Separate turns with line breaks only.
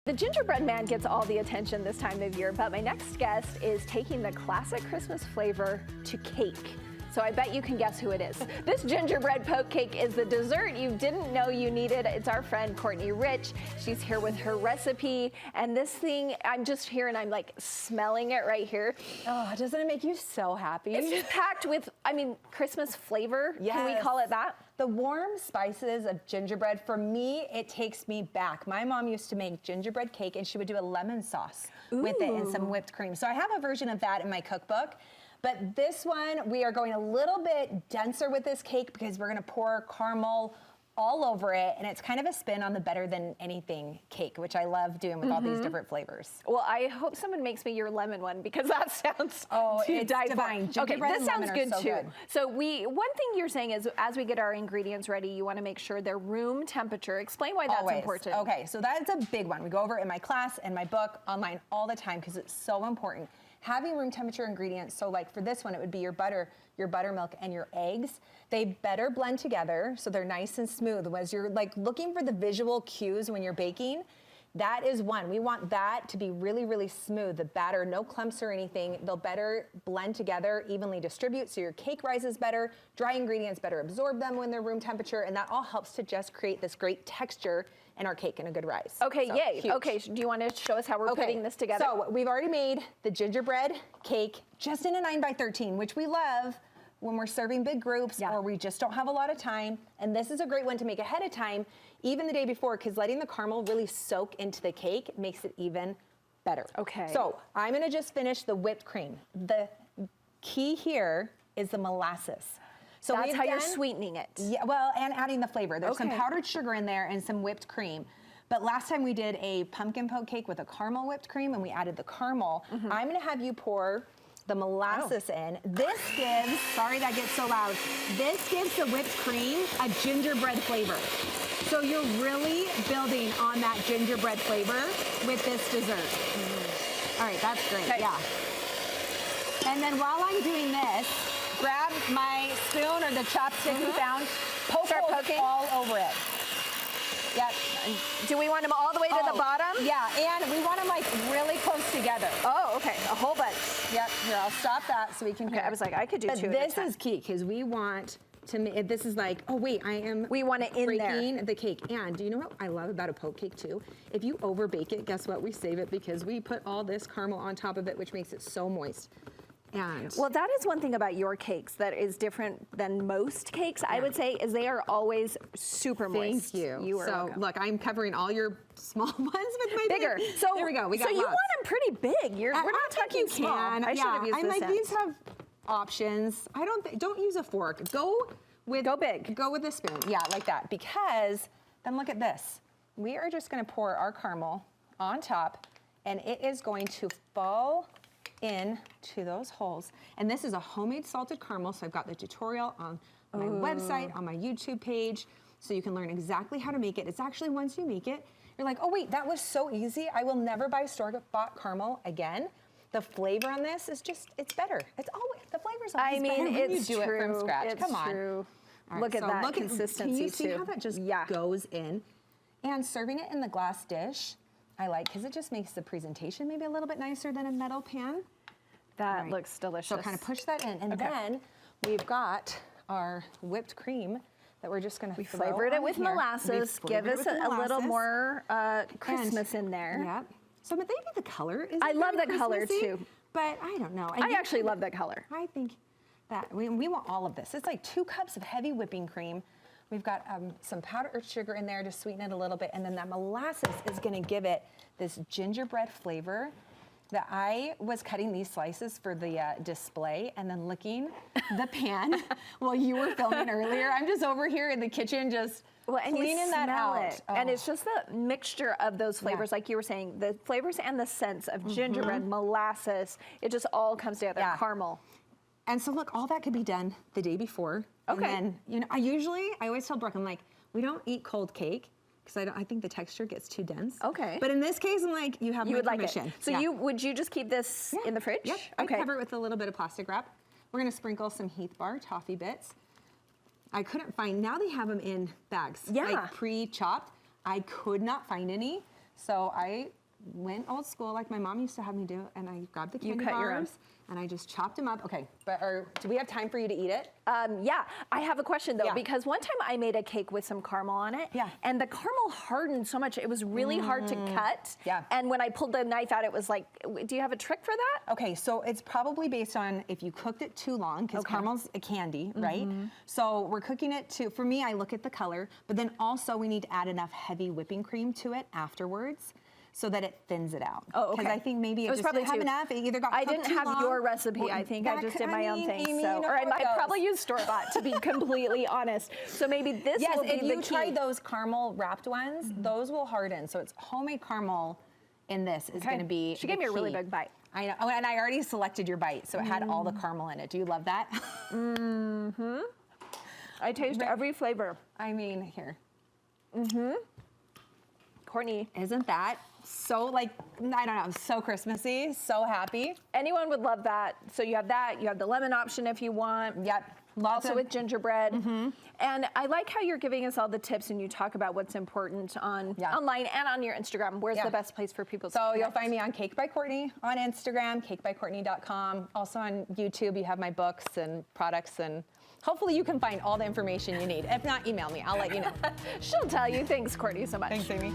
The gingerbread man gets all the attention this time of year, but my next guest is taking the classic Christmas flavor to cake. So I bet you can guess who it is. This gingerbread poke cake is the dessert you didn't know you needed. It's our friend Courtney Rich. She's here with her recipe. And this thing, I'm just here and I'm like smelling it right here.
Oh, doesn't it make you so happy?
It's just packed with, Christmas flavor. Yes. Can we call it that?
The warm spices of gingerbread, for me, it takes me back. My mom used to make gingerbread cake and she would do a lemon sauce with it and some whipped cream. So I have a version of that in my cookbook. But this one, we are going a little bit denser with this cake because we're gonna pour caramel all over it, and it's kind of a spin on the better than anything cake, which I love doing with all these different flavors.
Well, I hope someone makes me your lemon one because that sounds
it's divine.
Okay, this sounds good too.
Good.
So one thing you're saying is as we get our ingredients ready, you want to make sure they're room temperature. Explain why that's important.
Okay, so that's a big one. We go over it in my class and my book online all the time because it's so important. Having room temperature ingredients, so like for this one, it would be your buttermilk and your eggs. They better blend together so they're nice and smooth. As you're like looking for the visual cues when you're baking, that is one. We want that to be really, really smooth. The batter, no clumps or anything. They'll better blend together, evenly distribute, so your cake rises better. Dry ingredients better absorb them when they're room temperature, and that all helps to just create this great texture in our cake and a good rise.
Okay,
so,
yay.
huge.
Okay, do you want to show us how we're putting this together?
So we've already made the gingerbread cake just in a 9x13, which we love when we're serving big groups or we just don't have a lot of time. And this is a great one to make ahead of time, even the day before, because letting the caramel really soak into the cake makes it even better.
Okay.
So I'm gonna just finish the whipped cream. The key here is the molasses. So
that's how you're sweetening it.
Yeah, well, and adding the flavor. There's some powdered sugar in there and some whipped cream. But last time we did a pumpkin poke cake with a caramel whipped cream and we added the caramel. I'm gonna have you pour the molasses in. This gives, sorry that gets so loud, this gives the whipped cream a gingerbread flavor. So you're really building on that gingerbread flavor with this dessert. All right, that's great, yeah. And then while I'm doing this, grab my spoon or the chopstick we found,
Start poking
all over it. Yep.
Do we want them all the way to the bottom?
Yeah, and we want them like really close together.
Oh, okay, a whole bunch.
Yep, here, I'll stop that so we can hear.
I was like, I could do two
This is key, because we want to make, this is like, oh wait,
we want it in
breaking
there.
The cake. And do you know what I love about a poke cake too? If you over bake it, guess what? We save it because we put all this caramel on top of it, which makes it so moist. And
well, that is one thing about your cakes that is different than most cakes, I would say, is they are always super moist.
Thank you.
You are welcome.
Look, I'm covering all your small ones with my
bigger.
big.
So
there we go. We got
so you want them pretty big. We're not talking small. I should have used this.
I'm like, these have options. Don't use a fork. Go big. Go with a spoon. Yeah, like that. Because then look at this. We are just going to pour our caramel on top, and it is going to fall into those holes. And this is a homemade salted caramel, so I've got the tutorial on my website, on my YouTube page, so you can learn exactly how to make it. It's actually, once you make it, you're like, oh wait, that was so easy. I will never buy store-bought caramel again. The flavor on this is just, it's better. It's always, the flavor's always better when you do it from scratch. Come on.
True.
All right,
look at
so
that consistency
Can you see
too.
how that just goes in? And serving it in the glass dish, I like, because it just makes the presentation maybe a little bit nicer than a metal pan.
That looks delicious.
So kind of push that in. And then we've got our whipped cream that we're just going to throw
flavored it with molasses. Give us a little more Christmas in there.
Yep. So maybe the color is
I love the color too.
But I don't know.
I actually love that color.
I think that we want all of this. It's like 2 cups of heavy whipping cream. We've got some powdered sugar in there to sweeten it a little bit. And then that molasses is going to give it this gingerbread flavor. That I was cutting these slices for the display and then licking the pan while you were filming earlier. I'm just over here in the kitchen just cleaning that out.
And it's just the mixture of those flavors, like you were saying, the flavors and the scents of gingerbread, molasses, it just all comes together, caramel.
And so look, all that could be done the day before.
Okay.
And then, I always tell Brooke, I'm like, we don't eat cold cake. Because I think the texture gets too dense.
Okay.
But in this case, I'm like, you have my permission.
Like it. So would you just keep this in the fridge?
Yep. Okay. I cover it with a little bit of plastic wrap. We're going to sprinkle some Heath Bar toffee bits. I couldn't find, now they have them in bags. Yeah. Like pre-chopped. I could not find any. So I went old school like my mom used to have me do, and I grabbed the candy
cut your own.
bars and I just chopped them up. Okay, but do we have time for you to eat it?
Yeah, I have a question though,
Yeah.
because one time I made a cake with some caramel on it,
Yeah.
and the caramel hardened so much, it was really hard to cut.
Yeah.
And when I pulled the knife out, it was like, do you have a trick for that?
Okay, so it's probably based on if you cooked it too long, because caramel's a candy, right? So we're cooking it for me, I look at the color, but then also we need to add enough heavy whipping cream to it afterwards, so that it thins it out.
Oh, okay.
Because I think maybe it
was
just
probably
didn't have
too-
enough. It either got
I
cooked
didn't
too
have
long.
your recipe. I think I just did my own thing. So, or I might probably use store-bought, to be completely honest. So maybe this
Yes,
will be
if
the
you
key.
try those caramel wrapped ones, those will harden. So it's homemade caramel in this is going to be
She gave me a really big bite.
I know. Oh, and I already selected your bite, so it had all the caramel in it. Do you love that?
I taste every flavor.
I mean, here.
Courtney,
Isn't that so, like, I don't know, so Christmassy, so happy.
anyone would love that. So you have that, you have the lemon option if you want.
Yep.
Also with gingerbread. And I like how you're giving us all the tips and you talk about what's important online and on your Instagram. Where's the best place for people to
So you'll
connect?
find me on Cake by Courtney on Instagram, cakebycourtney.com. Also on YouTube, you have my books and products, and hopefully you can find all the information you need. If not, email me. I'll let you know.
She'll tell you. Thanks, Courtney, so much.
Thanks, Amy.